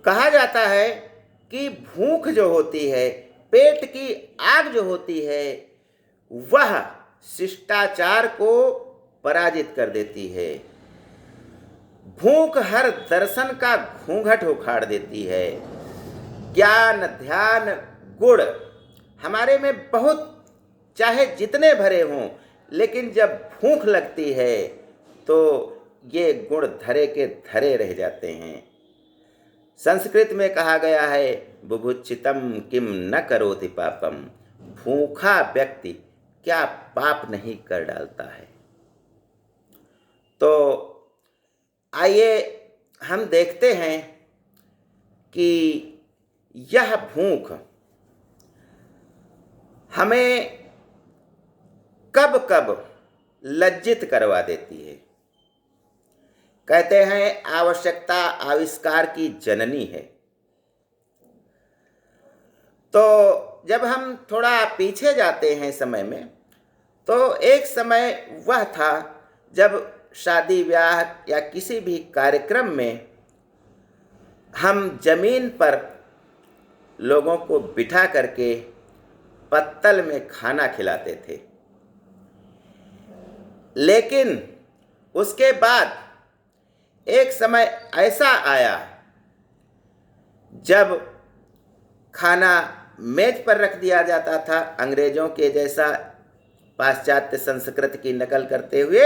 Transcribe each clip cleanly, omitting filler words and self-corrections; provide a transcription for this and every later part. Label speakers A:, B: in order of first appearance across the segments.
A: कहा जाता है कि भूख जो होती है, पेट की आग जो होती है, वह शिष्टाचार को पराजित कर देती है। भूख हर दर्शन का घूंघट उखाड़ देती है। ज्ञान, ध्यान, गुण हमारे में बहुत चाहे जितने भरे हों, लेकिन जब भूख लगती है तो ये गुण धरे के धरे रह जाते हैं। संस्कृत में कहा गया है, बुभुक्षितम किम न करोति पापम। भूखा व्यक्ति क्या पाप नहीं कर डालता है। तो आइए हम देखते हैं कि यह भूख हमें कब कब लज्जित करवा देती है। कहते हैं आवश्यकता आविष्कार की जननी है। तो जब हम थोड़ा पीछे जाते हैं समय में, तो एक समय वह था जब शादी ब्याह या किसी भी कार्यक्रम में हम जमीन पर लोगों को बिठा करके पत्तल में खाना खिलाते थे। लेकिन उसके बाद एक समय ऐसा आया जब खाना मेज पर रख दिया जाता था, अंग्रेजों के जैसा पाश्चात्य संस्कृति की नकल करते हुए,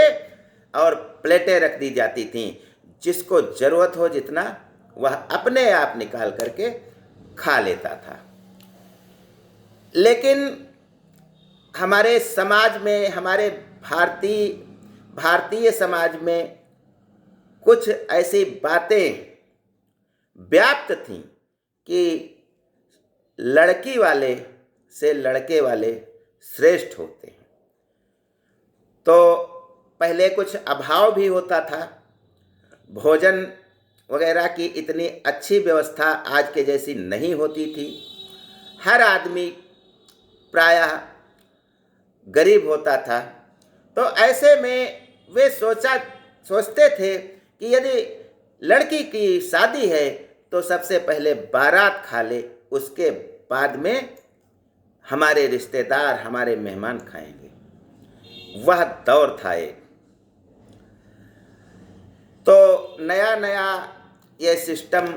A: और प्लेटें रख दी जाती थीं। जिसको ज़रूरत हो जितना वह अपने आप निकाल करके खा लेता था। लेकिन हमारे समाज में, हमारे भारतीय समाज में कुछ ऐसी बातें व्याप्त थीं कि लड़की वाले से लड़के वाले श्रेष्ठ होते हैं। तो पहले कुछ अभाव भी होता था। भोजन वगैरह की इतनी अच्छी व्यवस्था आज के जैसी नहीं होती थी। हर आदमी प्रायः गरीब होता था। तो ऐसे में वे सोचते थे कि यदि लड़की की शादी है तो सबसे पहले बारात खा ले, उसके बाद में हमारे रिश्तेदार, हमारे मेहमान खाएंगे। वह दौर था एक। तो नया नया ये सिस्टम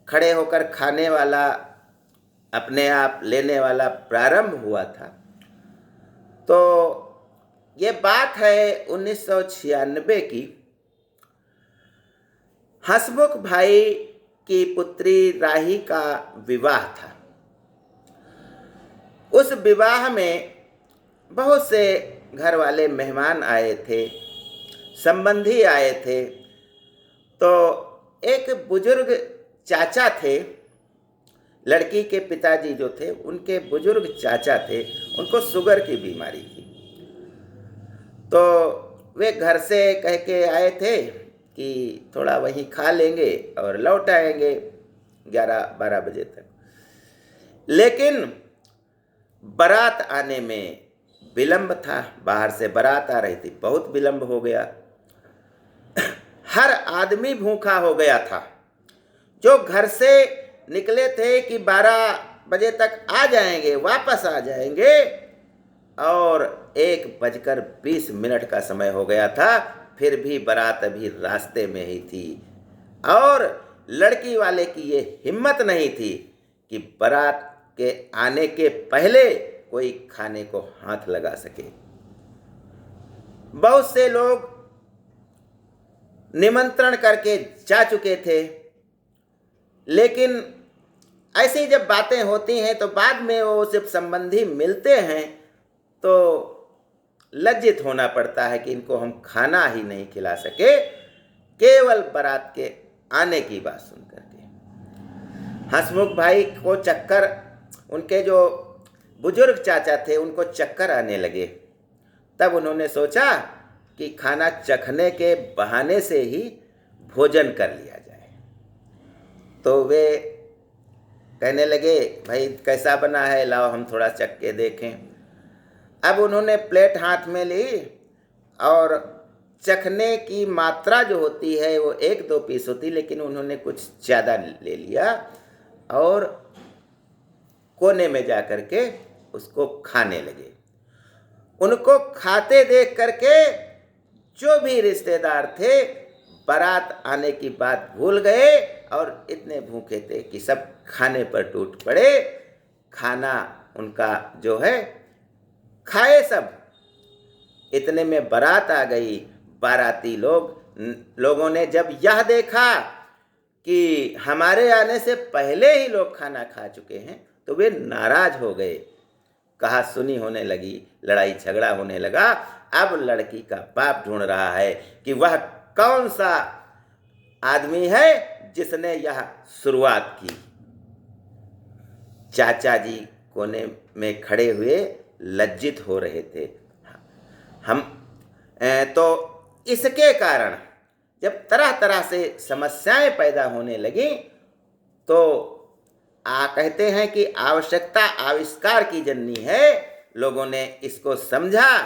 A: खड़े होकर खाने वाला, अपने आप लेने वाला प्रारंभ हुआ था। तो ये बात है 1996 की। हंसमुख भाई की पुत्री राही का विवाह था। उस विवाह में बहुत से घर वाले मेहमान आए थे, संबंधी आए थे। तो एक बुजुर्ग चाचा थे, लड़की के पिताजी जो थे उनके बुजुर्ग चाचा थे, उनको शुगर की बीमारी थी। तो वे घर से कह के आए थे कि थोड़ा वहीं खा लेंगे और लौट आएंगे 11-12 बजे तक। लेकिन बारात आने में विलंब था। बाहर से बारात आ रही थी, बहुत विलंब हो गया। हर आदमी भूखा हो गया था। जो घर से निकले थे कि 12 बजे तक आ जाएंगे, वापस आ जाएंगे, और 1:20 का समय हो गया था, फिर भी बारात अभी रास्ते में ही थी। और लड़की वाले की ये हिम्मत नहीं थी कि बारात के आने के पहले कोई खाने को हाथ लगा सके। बहुत से लोग निमंत्रण करके जा चुके थे। लेकिन ऐसी जब बातें होती हैं तो बाद में वो सिर्फ संबंधी मिलते हैं तो लज्जित होना पड़ता है कि इनको हम खाना ही नहीं खिला सके, केवल बारात के आने की बात सुन करके। हंसमुख भाई को चक्कर, उनके जो बुजुर्ग चाचा थे उनको चक्कर आने लगे। तब उन्होंने सोचा कि खाना चखने के बहाने से ही भोजन कर लिया जाए। तो वे कहने लगे, भाई कैसा बना है, लाओ हम थोड़ा चख के देखें। अब उन्होंने प्लेट हाथ में ली और चखने की मात्रा जो होती है वो 1-2 पीस होती, लेकिन उन्होंने कुछ ज़्यादा ले लिया और कोने में जा कर के उसको खाने लगे। उनको खाते देख करके जो भी रिश्तेदार थे बारात आने की बात भूल गए और इतने भूखे थे कि सब खाने पर टूट पड़े। खाना उनका जो है खाए सब। इतने में बारात आ गई। बाराती लोगों ने जब यह देखा कि हमारे आने से पहले ही लोग खाना खा चुके हैं तो वे नाराज हो गए। कहा सुनी होने लगी, लड़ाई झगड़ा होने लगा। अब लड़की का बाप ढूंढ रहा है कि वह कौन सा आदमी है जिसने यह शुरुआत की। चाचा जी कोने में खड़े हुए लज्जित हो रहे थे। हम तो इसके कारण जब तरह तरह से समस्याएं पैदा होने लगी तो कहते हैं कि आवश्यकता आविष्कार की जननी है। लोगों ने इसको समझा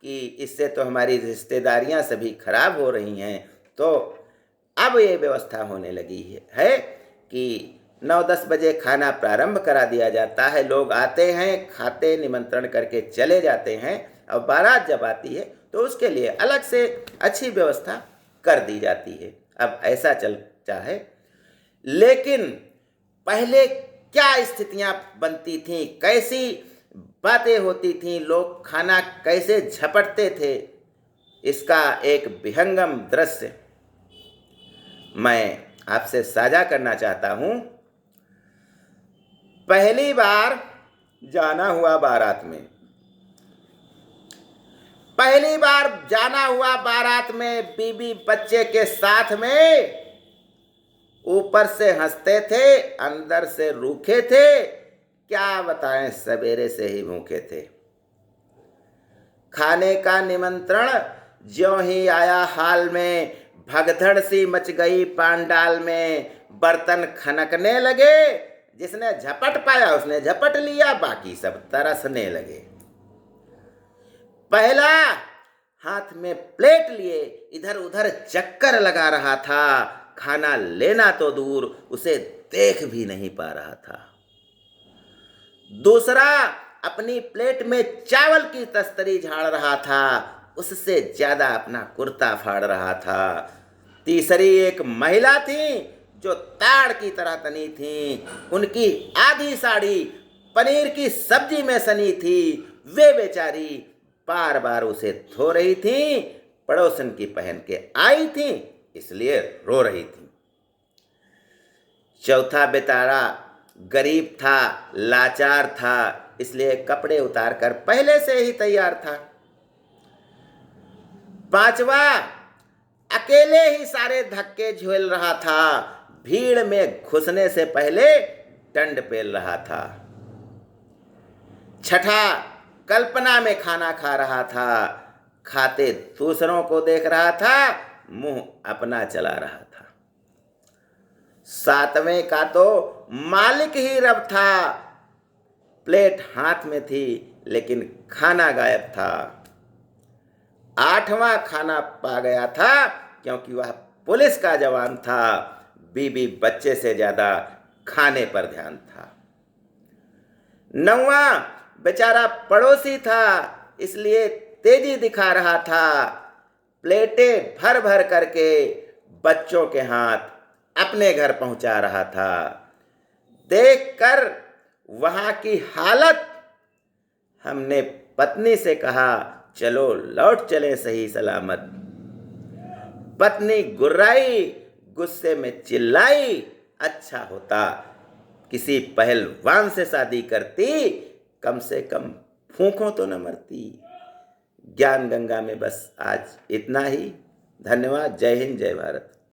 A: कि इससे तो हमारी रिश्तेदारियां सभी खराब हो रही हैं, तो अब ये व्यवस्था होने लगी है कि 9-10 बजे खाना प्रारंभ करा दिया जाता है। लोग आते हैं, खाते, निमंत्रण करके चले जाते हैं और बारात जब आती है तो उसके लिए अलग से अच्छी व्यवस्था कर दी जाती है। अब ऐसा चलता है। लेकिन पहले क्या स्थितियां बनती थीं, कैसी बातें होती थीं, लोग खाना कैसे झपटते थे, इसका एक विहंगम दृश्य मैं आपसे साझा करना चाहता हूं। पहली बार जाना हुआ बारात में, पहली बार जाना हुआ बारात में बीबी बच्चे के साथ में ऊपर से हंसते थे, अंदर से रूखे थे। क्या बताएं, सवेरे से ही भूखे थे। खाने का निमंत्रण ज्यों ही आया हाल में भगदड़ सी मच गई पांडाल में। बर्तन खनकने लगे। जिसने झपट पाया उसने झपट लिया, बाकी सब तरसने लगे। पहला हाथ में प्लेट लिए इधर उधर चक्कर लगा रहा था। खाना लेना तो दूर, उसे देख भी नहीं पा रहा था। दूसरा अपनी प्लेट में चावल की तस्तरी झाड़ रहा था, उससे ज्यादा अपना कुर्ता फाड़ रहा था। तीसरी एक महिला थी जो ताड़ की तरह तनी थी। उनकी आधी साड़ी पनीर की सब्जी में सनी थी। वे बेचारी बार बार उसे धो रही थी। पड़ोसन की पहन के आई थी, इसलिए रो रही थी। चौथा बेचारा गरीब था, लाचार था, इसलिए कपड़े उतार कर पहले से ही तैयार था। पांचवा अकेले ही सारे धक्के झेल रहा था। भीड़ में घुसने से पहले डंड पेल रहा था। छठा कल्पना में खाना खा रहा था। खाते दूसरों को देख रहा था, मुंह अपना चला रहा था। सातवें का तो मालिक ही रब था। प्लेट हाथ में थी लेकिन खाना गायब था। आठवां खाना पा गया था क्योंकि वह पुलिस का जवान था। बीबी बच्चे से ज्यादा खाने पर ध्यान था। नौवां बेचारा पड़ोसी था, इसलिए तेजी दिखा रहा था। प्लेटें भर भर करके बच्चों के हाथ अपने घर पहुंचा रहा था। देखकर वहां की हालत हमने पत्नी से कहा, चलो लौट चले सही सलामत। पत्नी गुर्राई, गुस्से में चिल्लाई, अच्छा होता किसी पहलवान से शादी करती, कम से कम फूंकों तो न मरती। ज्ञान गंगा में बस आज इतना ही। धन्यवाद। जय हिंद, जय भारत।